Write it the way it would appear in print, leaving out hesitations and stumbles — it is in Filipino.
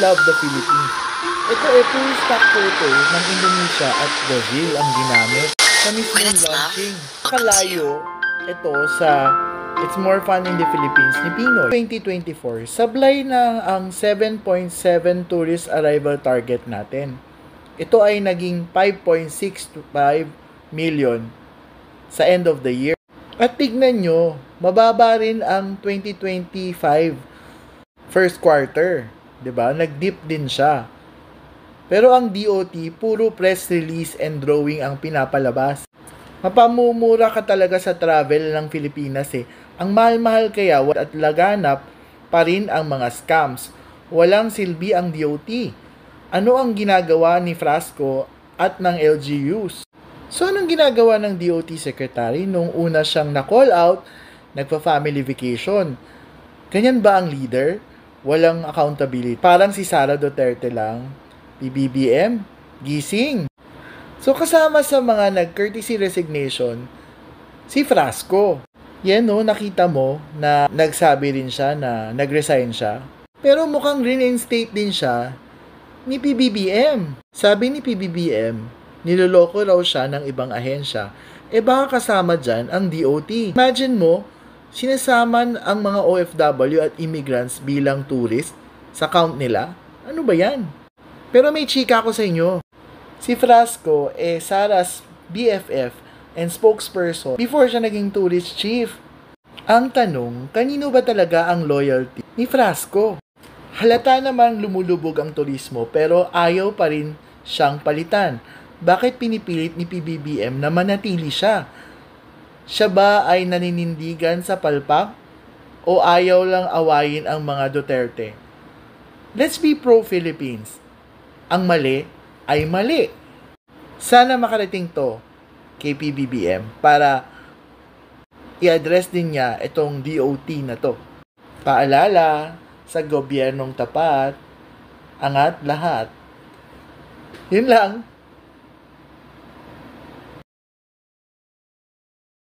love the Philippines. Ito puro stock photo ng Indonesia at Brazil ang ginamit sa mismong launching. Kalayo ito sa It's More Fun in the Philippines ni Pinoy. 2024, sablay na ang 7.7 tourist arrival target natin. Ito ay naging 5.65 million sa end of the year. At tignan nyo, mababa rin ang 2025 first quarter. 'Di ba? Nag-dip din siya. Pero ang DOT, puro press release and drawing ang pinapalabas. Mapamumura ka talaga sa travel ng Pilipinas eh. Ang mahal-mahal kaya at laganap pa rin ang mga scams. Walang silbi ang DOT. Ano ang ginagawa ni Frasco at ng LGUs? So anong ginagawa ng DOT Secretary nung una siyang na-call out, nagpa-family vacation? Ganyan ba ang leader? Walang accountability. Parang si Sara Duterte lang. PBBM, gising. So kasama sa mga nag-courtesy resignation, si Frasco. Yan no, nakita mo na nagsabi rin siya na nag-resign siya. Pero mukhang reinstate din siya ni PBBM. Sabi ni PBBM, niloloko raw siya ng ibang ahensya. Baka kasama dyan ang DOT. Imagine mo, sinasaman ang mga OFW at immigrants bilang tourist sa count nila. Ano ba yan? Pero may chika ko sa inyo. Si Frasco, Sara's BFF and spokesperson before siya naging tourist chief. Ang tanong, kanino ba talaga ang loyalty ni Frasco? Halata namang lumulubog ang turismo pero ayaw pa rin siyang palitan. Bakit pinipilit ni PBBM na manatili siya? Siya ba ay naninindigan sa palpak? O ayaw lang awayin ang mga Duterte? Let's be pro-Philippines. Ang mali ay mali. Sana makarating to kay PBBM para i-address din niya itong DOT na to. Paalala, sa gobyernong tapat, angat lahat. Yun lang.